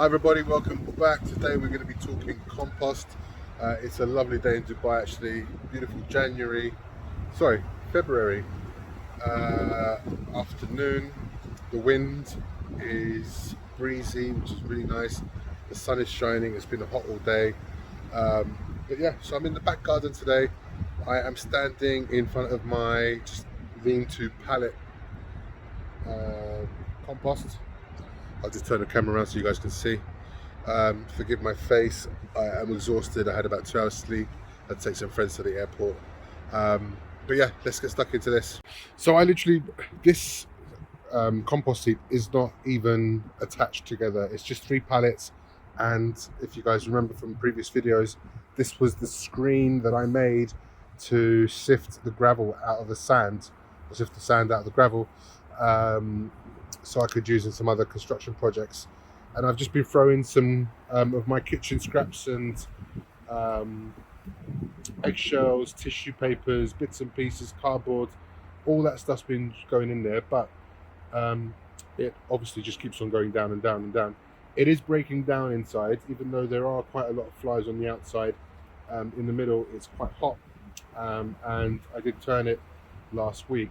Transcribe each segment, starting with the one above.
Hi everybody, welcome back. Today we're going to be talking compost. It's a lovely day in Dubai actually, beautiful February afternoon. The wind is breezy, which is really nice. The sun is shining, it's been hot all day. But yeah, so I'm in the back garden today. I am standing in front of my just lean-to pallet uh, compost. I'll just turn the camera around so you guys can see. Forgive my face. I am exhausted. I had about 2 hours sleep. I had to take some friends to the airport. But yeah, let's get stuck into this. So this compost heap is not even attached together. It's just 3 pallets. And if you guys remember from previous videos, this was the screen that I made to sift the gravel out of the sand, or sift the sand out of the gravel, so I could use in some other construction projects. And I've just been throwing some of my kitchen scraps and eggshells, tissue papers, bits and pieces, cardboard, all that stuff's been going in there, but it obviously just keeps on going down and down and down. It is breaking down inside, even though there are quite a lot of flies on the outside. In the middle, it's quite hot, and I did turn it last week.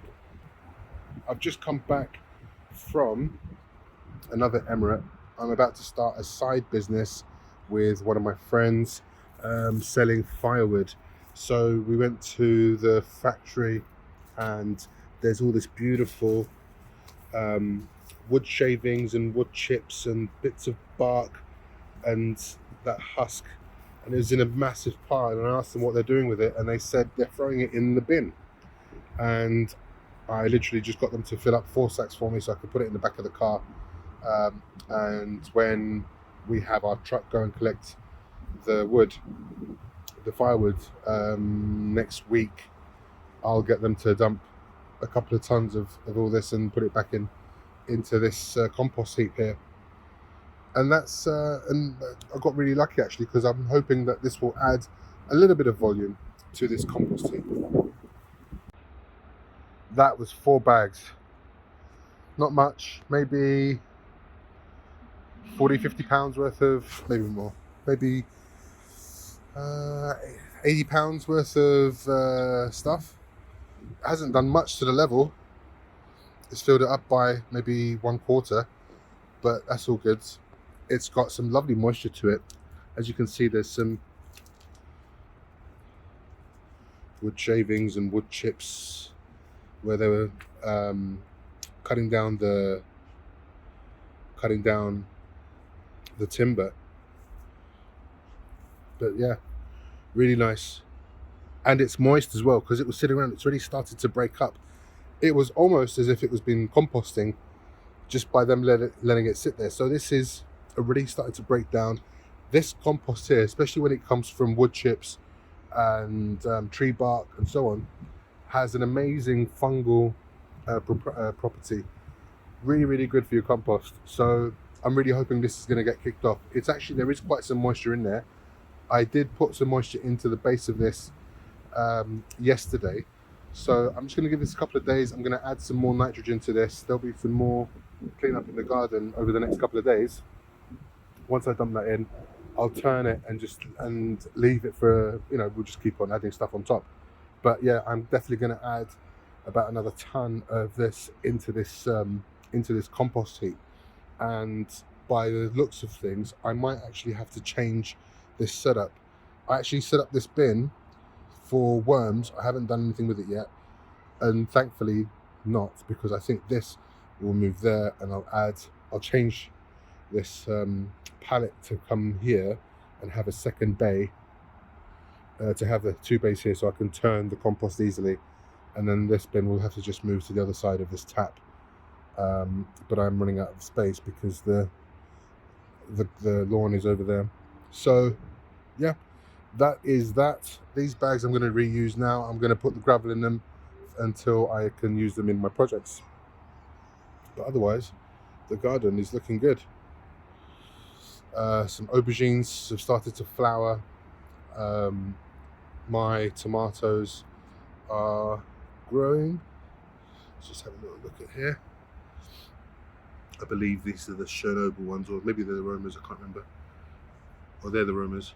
I've just come back from another emirate. I'm about to start a side business with one of my friends, selling firewood. So we went to the factory and there's all this beautiful wood shavings and wood chips and bits of bark and that husk, and it was in a massive pile, and I asked them what they're doing with it, and they said they're throwing it in the bin. And I literally just got them to fill up 4 sacks for me so I could put it in the back of the car. And when we have our truck go and collect the firewood next week, I'll get them to dump a couple of tons of all this and put it back into this compost heap here. And that's and I got really lucky actually, because I'm hoping that this will add a little bit of volume to this compost heap. That was 4 bags, not much, maybe 40-50 pounds worth of, maybe more, maybe 80 pounds worth of stuff. It hasn't done much to the level. It's filled it up by maybe 1/4, but that's all good. It's got some lovely moisture to it. As you can see, there's some wood shavings and wood chips where they were cutting down the timber. But yeah, really nice. And it's moist as well, because it was sitting around. It's already started to break up. It was almost as if it was been composting just by them letting it sit there. So this is already started to break down. This compost here, especially when it comes from wood chips and tree bark and so on, has an amazing fungal property. Really, really good for your compost. So I'm really hoping this is going to get kicked off. It's actually, there is quite some moisture in there. I did put some moisture into the base of this yesterday. So I'm just going to give this a couple of days. I'm going to add some more nitrogen to this. There'll be some more clean up in the garden over the next couple of days. Once I dump that in, I'll turn it and leave it for, we'll just keep on adding stuff on top. But yeah, I'm definitely going to add about another ton of this into this compost heap. And by the looks of things, I might actually have to change this setup. I actually set up this bin for worms. I haven't done anything with it yet, and thankfully not, because I think this will move there, and I'll change this pallet to come here and have a second bay, to have the 2 bays here so I can turn the compost easily. And then this bin will have to just move to the other side of this tap. But I'm running out of space because the lawn is over there. So yeah, that is that. These bags I'm going to reuse now. I'm going to put the gravel in them until I can use them in my projects. But otherwise, the garden is looking good. Some aubergines have started to flower. My tomatoes are growing. Let's just have a little look at here. I believe these are the Chernobyl ones, or maybe they're the Romas, I can't remember. Or they're the Romas.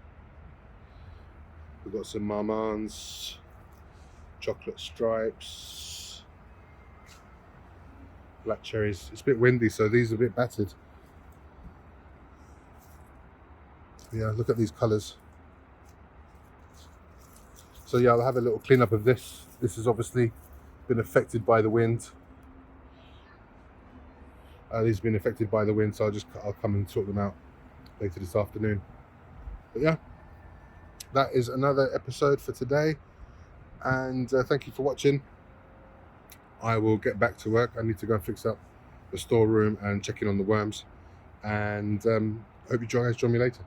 We've got some Marmans, chocolate stripes, black cherries. It's a bit windy, so these are a bit battered. Yeah, look at these colours. So yeah, I'll have a little clean up of this. This has obviously been affected by the wind. These have been affected by the wind, so I'll come and sort them out later this afternoon. But yeah, that is another episode for today, and thank you for watching. I will get back to work. I need to go and fix up the storeroom and check in on the worms, and hope you guys join me later.